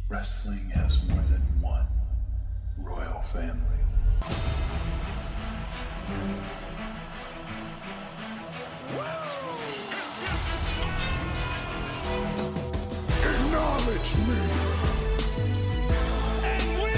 Wrestling has more than one royal family. Acknowledge me! And we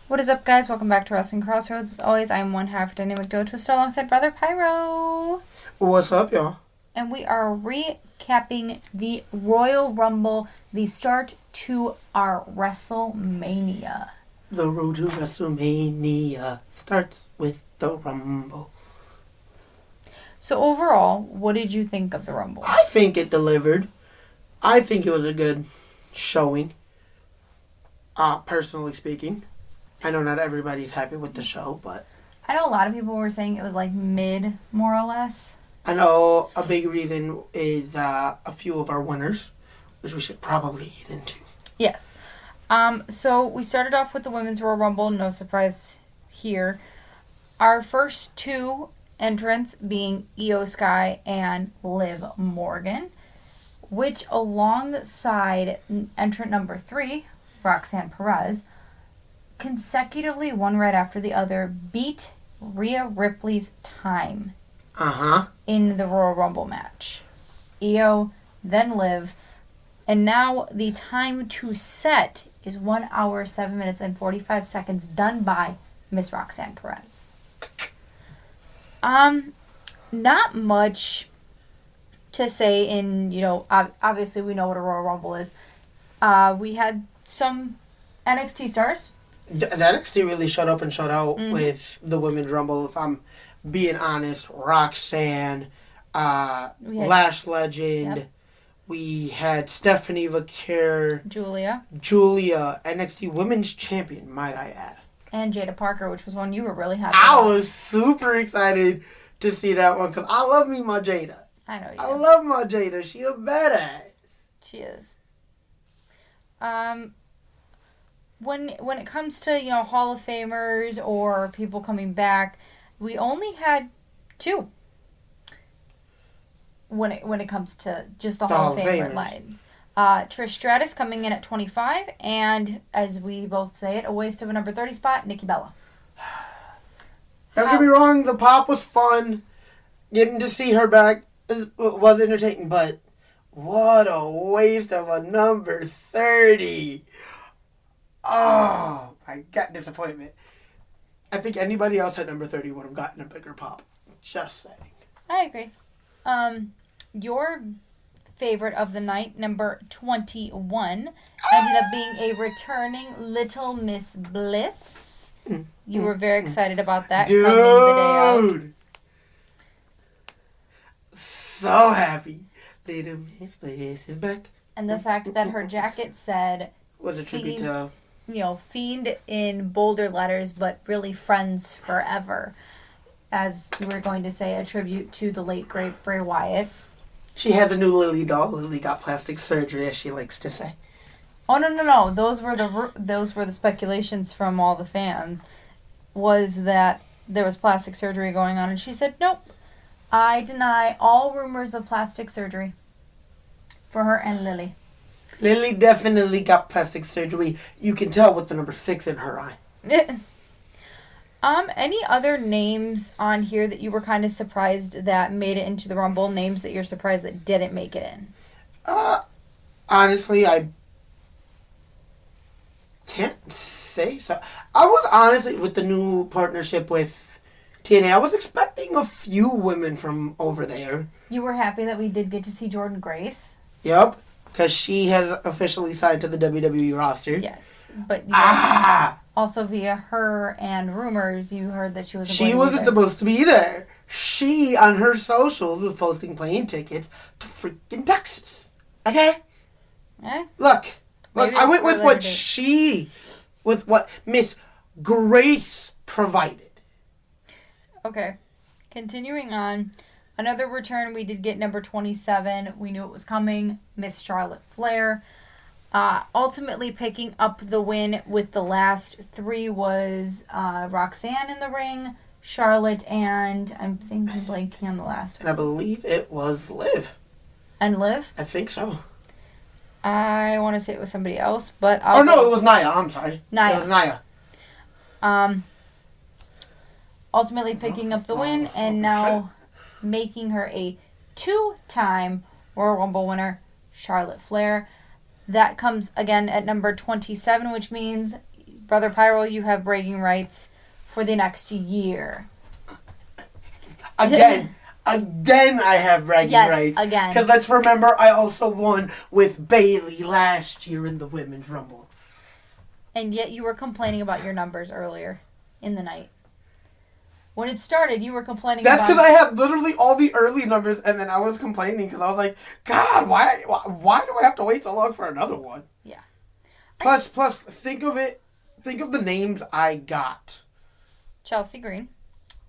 What is up, guys? Welcome back to Wrestling Crossroads. As always, I am one half Dynamic Duo Twister alongside Brother Pyro. What's up, y'all? And we are recapping the Royal Rumble, the start to our Wrestlemania. The road to WrestleMania starts with the Rumble. So overall, what did you think of the Rumble? I think it delivered. I think it was a good showing. Personally speaking. I know not everybody's happy with the show, but I know a lot of people were saying it was like mid, more or less. I know a big reason is a few of our winners, which we should probably get into. Yes. So we started off with the Women's Royal Rumble, no surprise here. Our first two entrants being Io Sky and Liv Morgan, which alongside entrant number 3, Roxanne Perez, consecutively, one right after the other, beat Rhea Ripley's time in the Royal Rumble match. Io, then Liv, and now the time to set is 1 hour, 7 minutes, and 45 seconds, done by Miss Roxanne Perez. Not much to say in, obviously we know what a Royal Rumble is. We had some NXT stars. The NXT really showed up and showed out with the Women's Rumble, if I'm being honest. Roxanne, Lash Legend. Yep. We had Stephanie Vaquer. Julia, NXT Women's Champion, might I add. and Jada Parker, which was one you were really happy I about. was super excited to see that one because I love me my Jada. I know you. I love my Jada. She a badass. She is. When it comes to, Hall of Famers or people coming back, we only had 2. When it comes to just the Hall of Famer lines. Trish Stratus coming in at 25, and as we both say it, a waste of a number 30 spot, Nikki Bella. Don't get me wrong, the pop was fun. Getting to see her back was entertaining, but what a waste of a number 30. Oh, my God, disappointment. I think anybody else at number 30 would have gotten a bigger pop. Just saying. I agree. Your favorite of the night, number 21, ended up being a returning Little Miss Bliss. You were very excited about that coming the day out. So happy. Little Miss Bliss is back. And the fact that her jacket said... Was a tribute to... Fiend in bolder letters, but really friends forever. As you were going to say, a tribute to the late, great Bray Wyatt. She has a new Lily doll. Lily got plastic surgery, as she likes to say. Oh, no. Those were the speculations from all the fans. Was that there was plastic surgery going on. And she said, nope. I deny all rumors of plastic surgery for her and Lily. Lily definitely got plastic surgery. You can tell with the number 6 in her eye. Any other names on here that you were kind of surprised that made it into the Rumble? Names that you're surprised that didn't make it in? Honestly, I can't say so. I was honestly, with the new partnership with TNA, I was expecting a few women from over there. You were happy that we did get to see Jordan Grace? Yep. Because she has officially signed to the WWE roster. Yes. But also via her and rumors, you heard that she wasn't She wasn't supposed to be there. She, on her socials, was posting plane tickets to freaking Texas. Okay? Look, I went with what Miss Grace provided. Okay. Continuing on. Another return, we did get number 27. We knew it was coming. Miss Charlotte Flair. Ultimately picking up the win with the last 3 was Roxanne in the ring, Charlotte, and I'm thinking blanking on the last one. And I believe it was Liv. And Liv? I think so. I want to say it was somebody else, but no, it was Nia. I'm sorry. Nia. It was Nia. Ultimately picking up the win and now making her a 2-time Royal Rumble winner, Charlotte Flair. That comes again at number 27, which means, Brother Pyro, you have bragging rights for the next year. Again, I have bragging rights. Again. Because let's remember, I also won with Bayley last year in the Women's Rumble. And yet you were complaining about your numbers earlier in the night. When it started, you were complaining That's because I had literally all the early numbers, and then I was complaining because I was like, God, why do I have to wait so long for another one? Yeah. Plus, think of the names I got. Chelsea Green,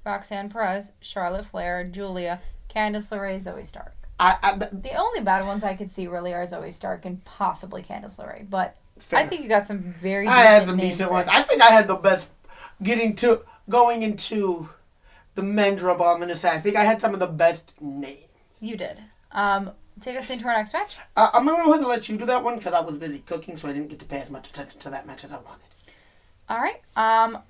Roxanne Perez, Charlotte Flair, Julia, Candice LeRae, Zoe Stark. The only bad ones I could see really are Zoe Stark and possibly Candice LeRae, but fair. I think you got some very decent I had some names decent there. ones. I think I had the best going into the men's rumble. I'm going to say I think I had some of the best names. You did. Take us into our next match. I'm going to go ahead and let you do that one because I was busy cooking, so I didn't get to pay as much attention to that match as I wanted. All right.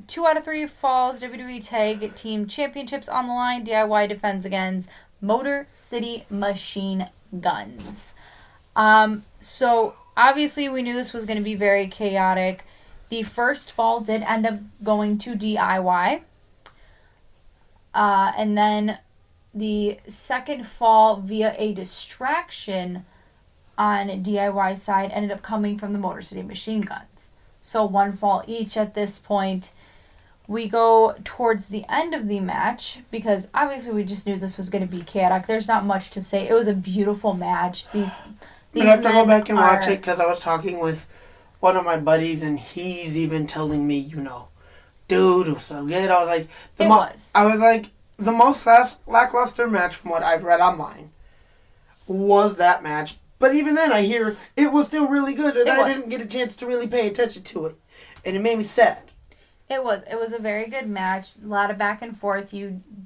2 out of 3 falls WWE Tag Team Championships on the line. DIY defends against Motor City Machine Guns. So obviously we knew this was going to be very chaotic. The first fall did end up going to DIY. And then the second fall via a distraction on DIY side ended up coming from the Motor City Machine Guns. So 1 fall each at this point. We go towards the end of the match because obviously we just knew this was going to be chaotic. There's not much to say. It was a beautiful match. These I have to go back and watch it because I was talking with one of my buddies and he's even telling me, dude, it was so good. I was like, the most lackluster match from what I've read online was that match. But even then, I hear it was still really good, and I didn't get a chance to really pay attention to it, and it made me sad. It was a very good match. A lot of back and forth.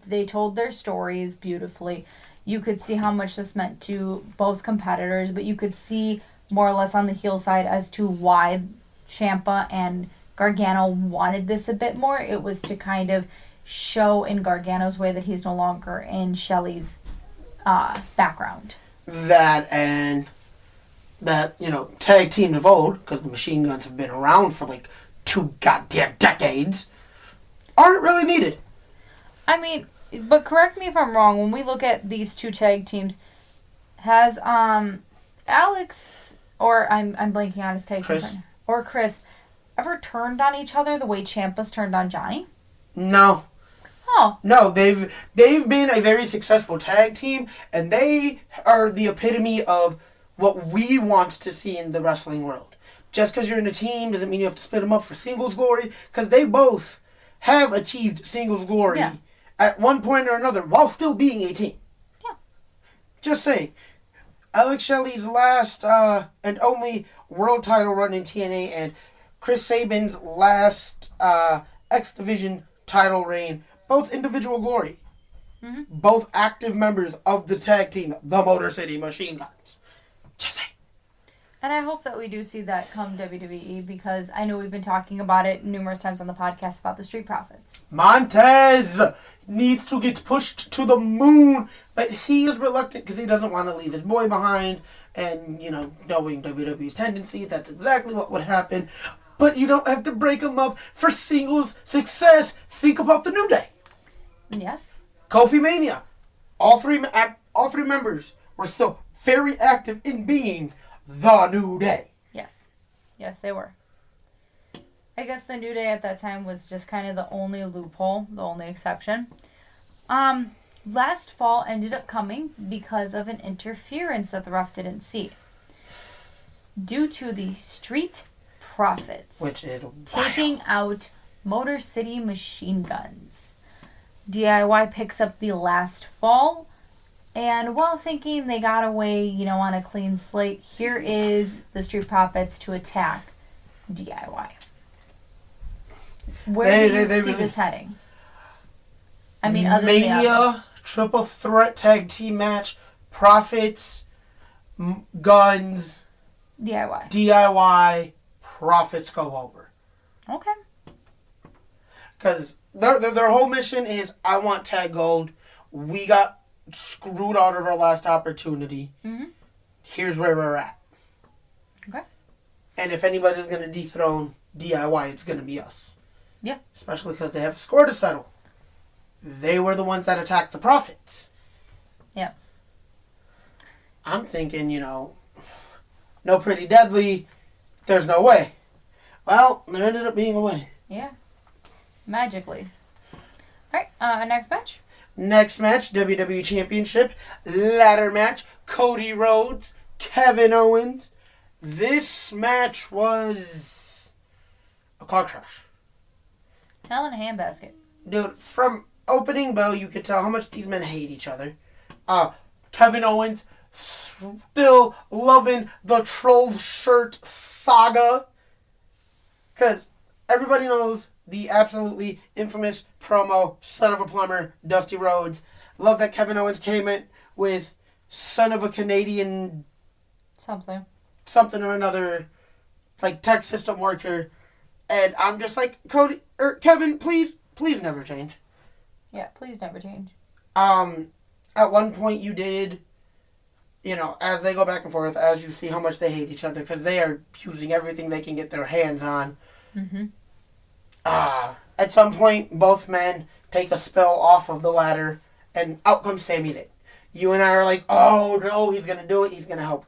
They told their stories beautifully. You could see how much this meant to both competitors, but you could see more or less on the heel side as to why Ciampa and Gargano wanted this a bit more. It was to kind of show in Gargano's way that he's no longer in Shelley's background. That tag teams of old, because the Machine Guns have been around for like 2 goddamn decades, aren't really needed. I mean, but correct me if I'm wrong, when we look at these 2 tag teams, has Alex, or I'm blanking on his tag team partner, or Chris, ever turned on each other the way Ciampa's turned on Johnny? No. Oh. No, they've been a very successful tag team, and they are the epitome of what we want to see in the wrestling world. Just because you're in a team doesn't mean you have to split them up for singles glory, because they both have achieved singles glory at one point or another while still being a team. Yeah. Just saying. Alex Shelley's last and only world title run in TNA and Chris Sabin's last X Division title reign, both individual glory. Mm-hmm. Both active members of the tag team, the Motor City Machine Guns. Just saying. And I hope that we do see that come WWE, because I know we've been talking about it numerous times on the podcast about the Street Profits. Montez needs to get pushed to the moon, but he is reluctant because he doesn't want to leave his boy behind. And, knowing WWE's tendency, that's exactly what would happen. But you don't have to break him up for singles success. Think about the New Day. Yes. Kofi Mania. All three members were still very active in being the New Day. Yes. Yes, they were. I guess the New Day at that time was just kind of the only loophole, the only exception. Last fall ended up coming because of an interference that the ref didn't see. Due to the Street Profits, which is taking out Motor City Machine Guns. DIY picks up the last fall, and while thinking they got away, on a clean slate, here is the Street Profits to attack DIY. Where do you see this heading? I mean, other than Mania, triple threat tag team match, Profits, guns, DIY, profits go over. Okay. Because their whole mission is, I want tag gold. We got screwed out of our last opportunity. Mm-hmm. Here's where we're at. Okay. And if anybody's going to dethrone DIY, it's going to be us. Yeah. Especially because they have a score to settle. They were the ones that attacked the profits. Yeah. I'm thinking, no Pretty Deadly, there's no way. Well, there ended up being a way. Yeah. Magically. Alright, next match. Next match, WWE Championship ladder match. Cody Rhodes, Kevin Owens. This match was a car crash. Hell in a handbasket. Dude, from opening bell, you could tell how much these men hate each other. Kevin Owens still loving the troll shirt saga. Because everybody knows the absolutely infamous promo, son of a plumber, Dusty Rhodes. Love that Kevin Owens came in with son of a Canadian... Something or another, like tech system worker. And I'm just like, Kevin, please never change. Yeah, please never change. At one point you did, as they go back and forth, as you see how much they hate each other, because they are using everything they can get their hands on. Mm-hmm. At some point, both men take a spill off of the ladder, and out comes Sami Zayn. You and I are like, oh no, he's going to do it, he's going to help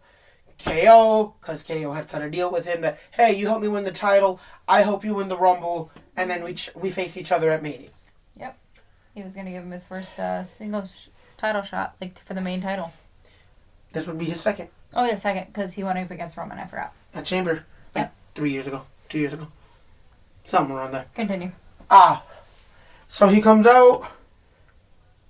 KO, because KO had cut a deal with him that, hey, you help me win the title, I hope you win the Rumble, and then we face each other at Mania. Yep. He was going to give him his first singles title shot, for the main title. This would be his second. Oh, yeah, second, because he went up against Roman, I forgot. At Chamber, 3 years ago, 2 years ago. Somewhere around there. Continue. So he comes out,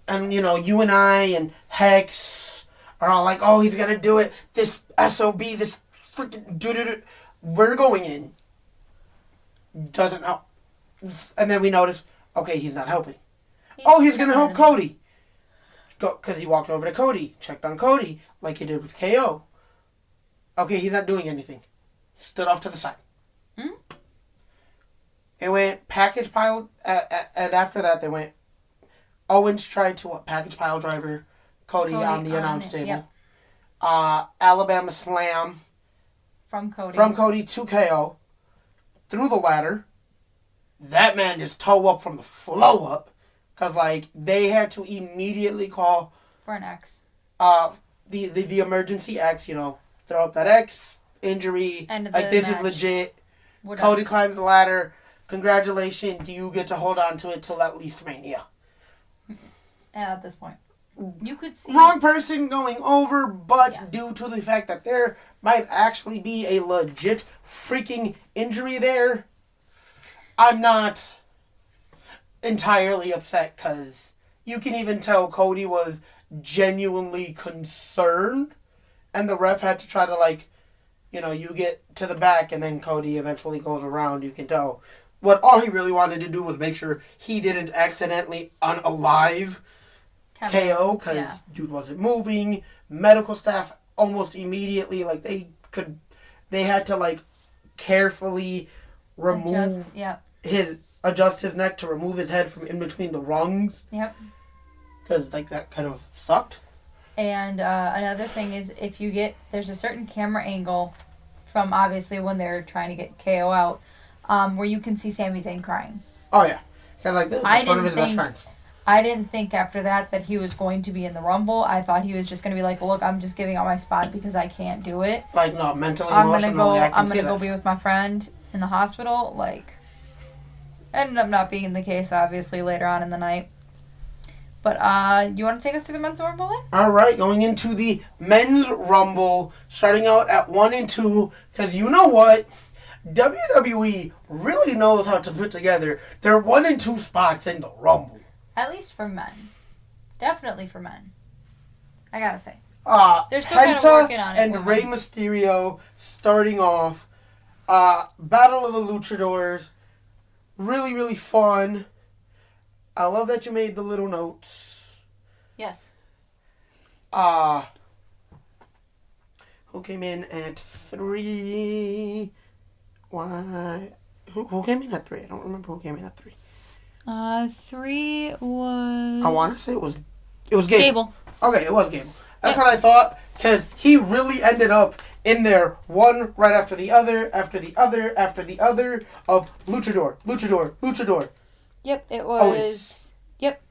and, you and I and Hex are all like, oh, he's going to do it. This SOB, this freaking doo-doo-doo. We're going in. Doesn't help. And then we notice, okay, he's not helping. He's going to help Cody. Because he walked over to Cody, checked on Cody, like he did with KO. Okay, he's not doing anything. Stood off to the side. Hmm? It went package pile, and after that they went, Owens tried to package pile driver Cody on the announce table. Yep. Alabama slam. From Cody to KO. Through the ladder. That man just toe up from the flow up. Because, they had to immediately call... For an X. The emergency X, throw up that X, injury, this is legit. Cody climbs the ladder. Congratulations, you get to hold on to it till at least Mania. At this point. You could see... Wrong person going over, but due to the fact that there might actually be a legit freaking injury there, I'm not entirely upset, because you can even tell Cody was genuinely concerned, and the ref had to try to, you get to the back, and then Cody eventually goes around. You can tell what all he really wanted to do was make sure he didn't accidentally unalive KO, because dude wasn't moving. Medical staff almost immediately, they had to, carefully remove adjust his neck to remove his head from in between the rungs. Yep. Because, that kind of sucked. And another thing is, there's a certain camera angle from, obviously, when they're trying to get KO out, where you can see Sami Zayn crying. Oh, yeah. Because, that's one of his best friends. I didn't think after that he was going to be in the Rumble. I thought he was just going to be like, look, I'm just giving out my spot because I can't do it. No, mentally, emotionally, I'm going to go be with my friend in the hospital. Ended up not being the case, obviously, later on in the night. But, you want to take us through the Men's Rumble then? All right, going into the Men's Rumble, starting out at 1 and 2, because you know what? WWE really knows how to put together their 1 and 2 spots in the Rumble. At least for men. Definitely for men. I gotta say. They're still kind of working on it. And Rey Mysterio starting off. Battle of the Luchadors. Really, really fun. I love that you made the little notes. Yes. came in at 3? Why? Who came in at 3? I don't remember who came in at 3. 3 was... I want to say it was Gable. Gable. Okay, it was Gable. That's what I thought, because he really ended up in there, one right after the other, after the other, after the other, of luchador. Yep, it was... Otis. Yep,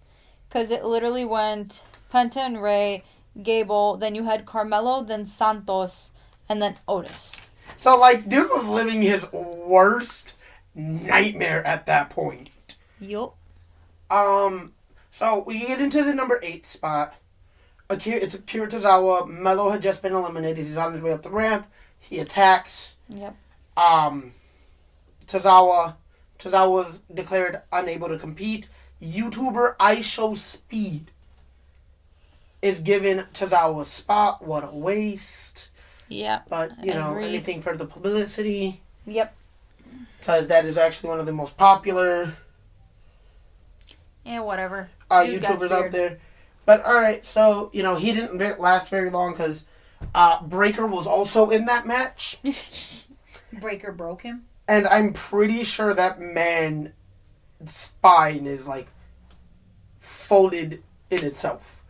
because it literally went Penta and Rey, Gable, then you had Carmelo, then Santos, and then Otis. So, like, dude was living his worst nightmare at that point. Yup. So we get into the number 8 spot. It's Akira Tozawa. Melo had just been eliminated. He's on his way up the ramp. He attacks. Yep. Tozawa's declared unable to compete. YouTuber iShowSpeed is given Tozawa a spot. What a waste. Yep. But, anything for the publicity. Yep. Because that is actually one of the most popular... Yeah, whatever. YouTubers out there. But, alright, so, he didn't last very long because Breaker was also in that match. Breaker broke him? And I'm pretty sure that man's spine is, folded in itself.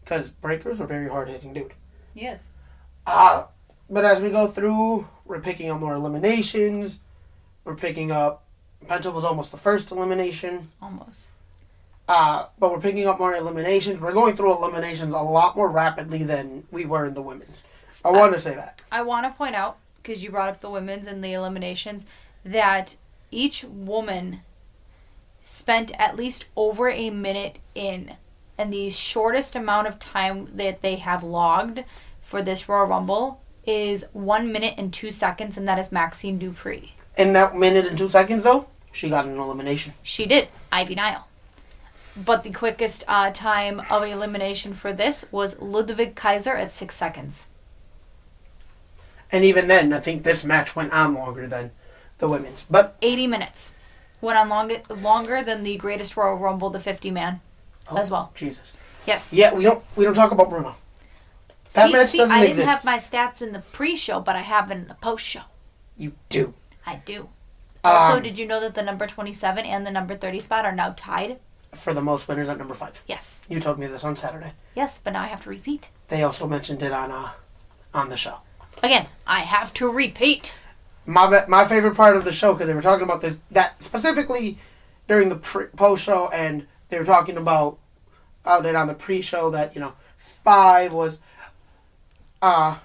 Because Breaker's a very hard-hitting dude. Yes. But as we go through, we're picking up more eliminations. We're picking up... Penta was almost the first elimination. Almost. But we're picking up more eliminations. We're going through eliminations a lot more rapidly than we were in the women's. I want to say that. I want to point out, because you brought up the women's and the eliminations, that each woman spent at least over a minute in. And the shortest amount of time that they have logged for this Royal Rumble is 1 minute and 2 seconds, and that is Maxine Dupree. In that minute and 2 seconds, though, she got an elimination. She did. Ivy Nile. But the quickest time of elimination for this was Ludwig Kaiser at 6 seconds. And even then, I think this match went on longer than the women's. But 80 minutes. Went on longer than the Greatest Royal Rumble, the 50-man, as well. Jesus. Yes. Yeah, we don't talk about Bruno. That match doesn't I exist. didn't have my stats in the pre-show, but I have it in the post-show. You do. I do. Also, did you know that the number 27 and the number 30 spot are now tied? For the most winners at number 5. Yes. You told me this on Saturday. Yes, but now I have to repeat. They also mentioned it on the show. Again, I have to repeat. My favorite part of the show, because they were talking about that specifically during the post-show, and they were talking about it on the pre-show that, 5 was, that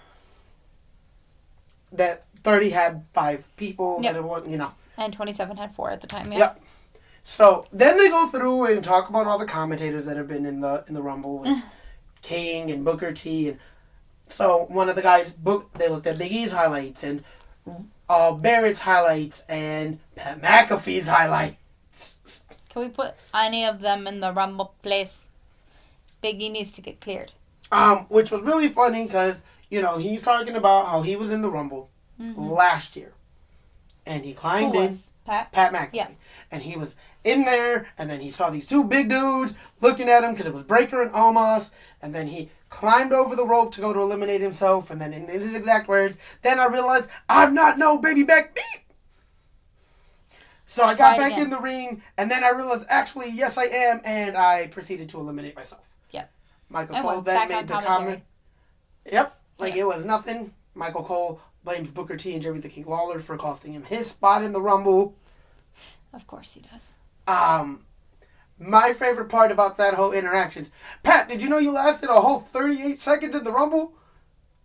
30 had 5 people. Yep. That it was, And 27 had 4 at the time, yeah. Yep. So, then they go through and talk about all the commentators that have been in the Rumble with King and Booker T. And so, one of the guys, they looked at Big E's highlights and Barrett's highlights and Pat McAfee's highlights. Can we put any of them in the Rumble place? Big E needs to get cleared. Which was really funny because, he's talking about how he was in the Rumble last year. And he climbed in. Pat McAfee. Yeah. And he was in there, and then he saw these 2 big dudes looking at him because it was Breaker and Omos, and then he climbed over the rope to go to eliminate himself, and then in his exact words, then I realized, I'm not no baby back beat. So I got back in the ring, and then I realized, actually, yes I am, and I proceeded to eliminate myself. Yep. Michael Cole then made the comment. Yep. It was nothing. Michael Cole blames Booker T and Jerry the King Lawler for costing him his spot in the Rumble. Of course he does. My favorite part about that whole interaction, Pat, did you know you lasted a whole 38 seconds in the Rumble?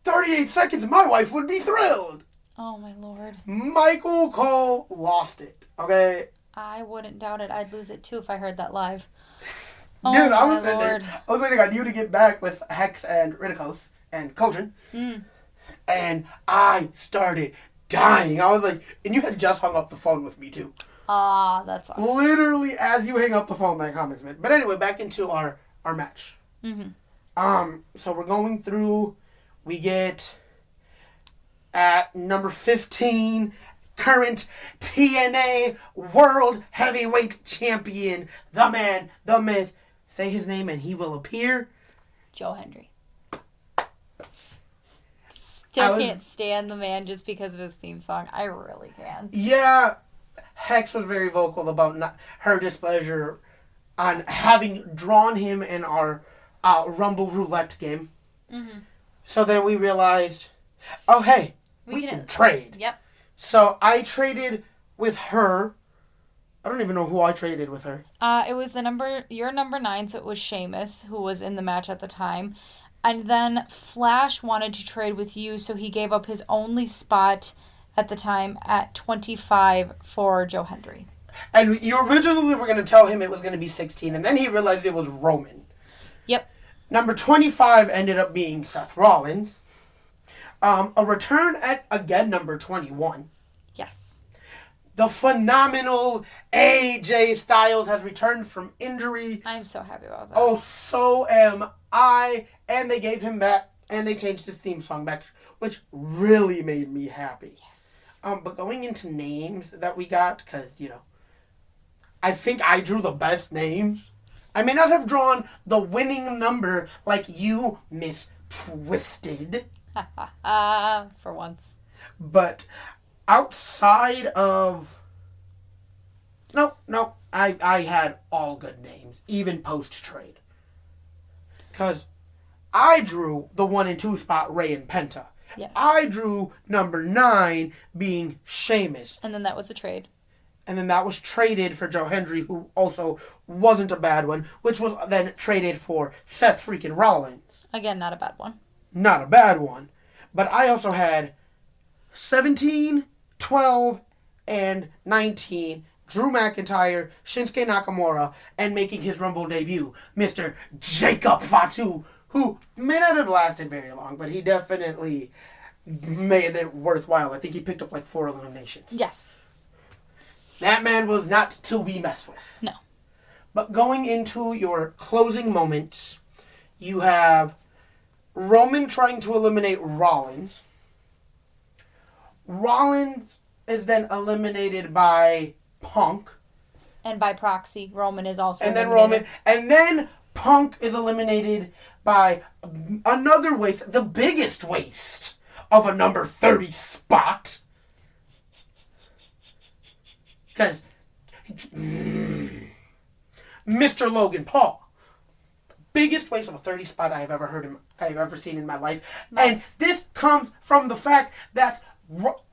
38 seconds, my wife would be thrilled. Oh, my Lord. Michael Cole lost it, okay? I wouldn't doubt it. I'd lose it, too, if I heard that live. Dude, I was waiting on you to get back with Hex and Ridicos and Cauldron. And I started dying. I was like, and you had just hung up the phone with me, too. That's awesome. Literally as you hang up the phone, that comment's made. But anyway, back into our match. So we're going through. We get at number 15, current TNA World Heavyweight Champion, the man, the myth. Say his name and he will appear. Joe Hendry. Still can't stand the man just because of his theme song. I really can. Yeah, Hex was very vocal about her displeasure on having drawn him in our Rumble Roulette game. Mm-hmm. So then we realized, oh, hey, we can trade. Yep. So I traded with her. I don't even know who I traded with her. It was your number 9, so it was Sheamus, who was in the match at the time. And then Flash wanted to trade with you, so he gave up his only spot at the time at 25 for Joe Hendry. And you originally were going to tell him it was going to be 16, and then he realized it was Roman. Yep. Number 25 ended up being Seth Rollins. A return at, again, number 21. Yes. The phenomenal AJ Styles has returned from injury. I'm so happy about that. Oh, so am I. And they gave him back, and they changed his theme song back, which really made me happy. Yes. But going into names that we got, because, I think I drew the best names. I may not have drawn the winning number like you, Miss Twisted. For once. But outside of... No, I had all good names, even post-trade. Because I drew the 1 and 2 spot, Rey and Penta. Yes. I drew number 9 being Sheamus. And then that was a trade. And then that was traded for Joe Hendry, who also wasn't a bad one, which was then traded for Seth freaking Rollins. Again, not a bad one. Not a bad one. But I also had 17, 12, and 19, Drew McIntyre, Shinsuke Nakamura, and making his Rumble debut, Mr. Jacob Fatu, who may not have lasted very long, but he definitely made it worthwhile. I think he picked up like 4 eliminations. Yes. That man was not to be messed with. No. But going into your closing moments, you have Roman trying to eliminate Rollins. Rollins is then eliminated by Punk. And by proxy, Roman is also eliminated. And then Punk is eliminated by another waste, the biggest waste of a number 30 spot. Because Mr. Logan Paul, biggest waste of a 30 spot I've ever seen in my life. And this comes from the fact that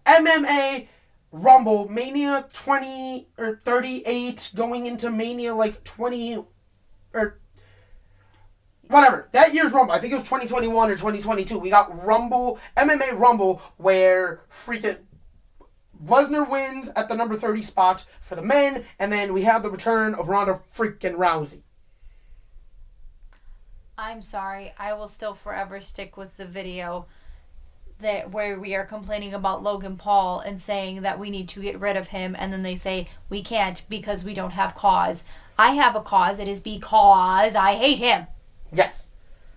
MMA Rumble Mania 20 or 38 going into Mania like 20 or whatever. That year's Rumble, I think it was 2021 or 2022. We got MMA Rumble where freaking Lesnar wins at the number 30 spot for the men, and then we have the return of Ronda freaking Rousey. I'm sorry. I will still forever stick with the video where we are complaining about Logan Paul and saying that we need to get rid of him, and then they say we can't because we don't have cause. I have a cause. It is because I hate him. Yes.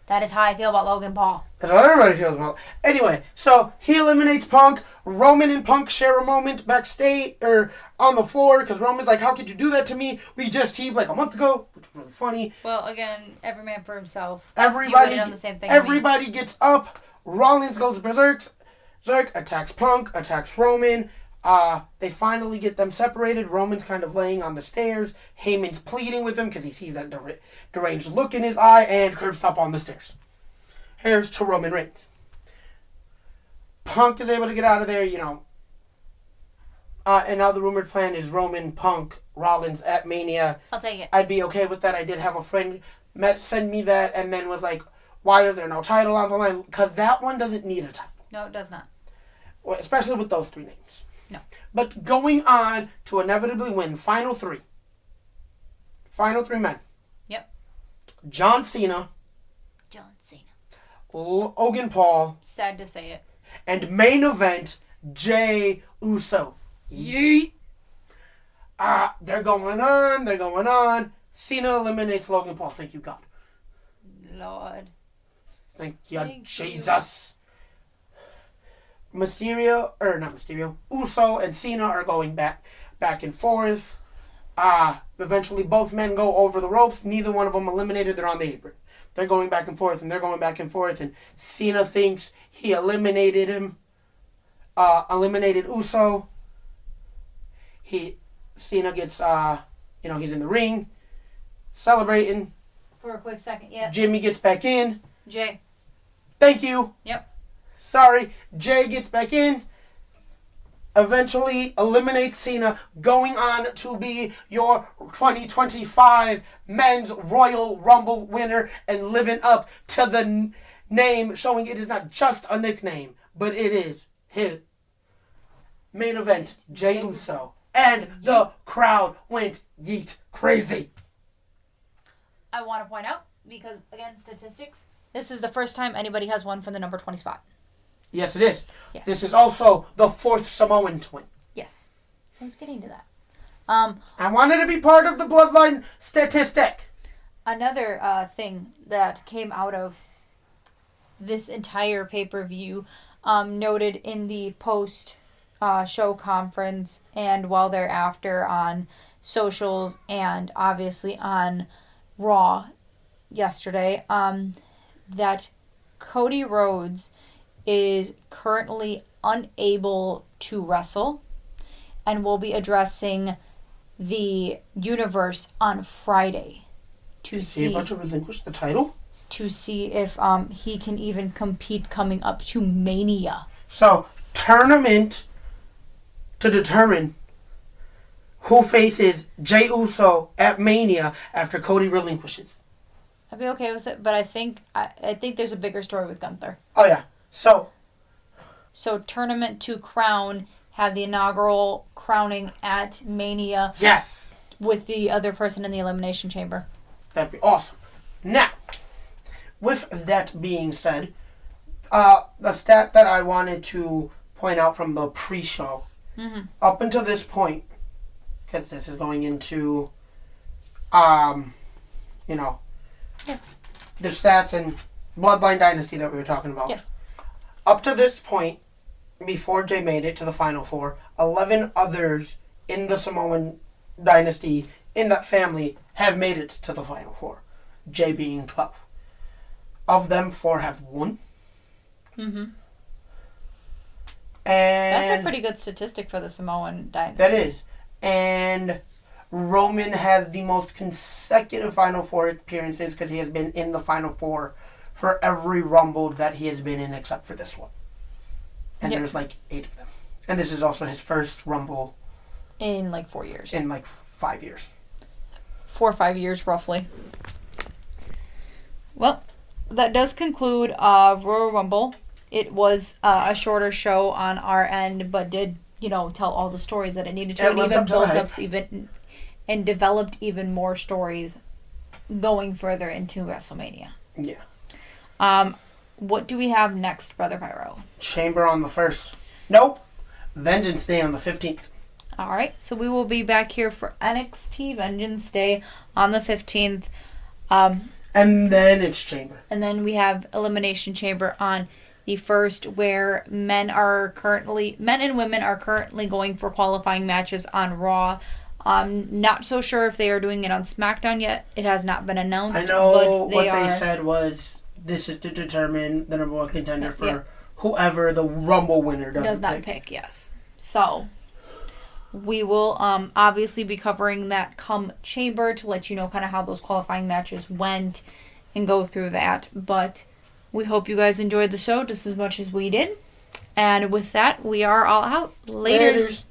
That is how I feel about Logan Paul. That's how everybody feels about it. Anyway, so he eliminates Punk. Roman and Punk share a moment backstage or on the floor because Roman's like, how could you do that to me? We just teamed like a month ago, which was really funny. Well, again, every man for himself. Everybody gets up. Rollins goes berserk. Zerk attacks Punk, attacks Roman. They finally get them separated. Roman's kind of laying on the stairs. Heyman's pleading with him because he sees that deranged look in his eye, and curbs up on the stairs. Here's to Roman Reigns. Punk is able to get out of there, and now the rumored plan is Roman, Punk, Rollins at Mania. I'll take it. I'd be okay with that. I did have a friend send me that and then was like, why is there no title on the line? Because that one doesn't need a title. No, it does not. Well, especially with those 3 names. No. But going on to inevitably win Final 3. Final 3 men. Yep. John Cena. Logan Paul. Sad to say it. And main event, Jey Uso. Yeet. They're going on. Cena eliminates Logan Paul. Thank you, God. Lord. Thank you, Jesus. Uso and Cena are going back and forth. Eventually both men go over the ropes. Neither one of them eliminated. They're on the apron. they're going back and forth, and they're going back and forth, and Cena thinks he eliminated him, eliminated Uso. Cena gets, he's in the ring, celebrating. For a quick second, yeah. Jimmy gets back in. Jay. Thank you. Yep. Sorry. Jay gets back in. Eventually eliminates Cena, going on to be your 2025 Men's Royal Rumble winner and living up to the name, showing it is not just a nickname, but it is his main event, Jey Uso. And the crowd went yeet crazy. I want to point out, because, again, statistics, this is the first time anybody has won from the number 20 spot. Yes, it is. Yes. This is also the 4th Samoan to win. Yes. I was getting to that. I wanted to be part of the bloodline statistic. Another thing that came out of this entire pay-per-view, noted in the post-show conference and while thereafter on socials and obviously on Raw yesterday, that Cody Rhodes is currently unable to wrestle and will be addressing the universe on Friday to Is he about to relinquish the title? To see if he can even compete coming up to Mania. So, tournament to determine who faces Jey Uso at Mania after Cody relinquishes. I'd be okay with it, but I think there's a bigger story with Gunther. Oh yeah. So tournament to crown, have the inaugural crowning at Mania. Yes. With the other person in the Elimination Chamber. That'd be awesome. Now, with that being said, the stat that I wanted to point out from the pre-show, up until this point, because this is going into, Yes. the stats and Bloodline Dynasty that we were talking about. Yes. Up to this point, before Jay made it to the Final Four, 11 others in the Samoan Dynasty, in that family, have made it to the Final Four. Jay being 12. Of them, 4 have won. Mm-hmm. And that's a pretty good statistic for the Samoan Dynasty. That is. And Roman has the most consecutive Final Four appearances because he has been in the Final Four for every Rumble that he has been in except for this one. And there's 8 of them. And this is also his first Rumble. In 4 years. In 5 years. 4 or 5 years, roughly. Well, that does conclude Royal Rumble. It was a shorter show on our end, but did, tell all the stories that it needed to. It even built up and developed even more stories going further into WrestleMania. Yeah. What do we have next, Brother Pyro? Chamber on the 1st. Nope. Vengeance Day on the 15th. All right. So we will be back here for NXT Vengeance Day on the 15th. And then it's Chamber. And then we have Elimination Chamber on the 1st, where men and women are currently going for qualifying matches on Raw. I'm not so sure if they are doing it on SmackDown yet. It has not been announced. I know they said was this is to determine the number 1 contender for whoever the Rumble winner does not pick. Yes. So we will obviously be covering that come Chamber to let you know kind of how those qualifying matches went and go through that. But we hope you guys enjoyed the show just as much as we did. And with that, we are all out. Laters.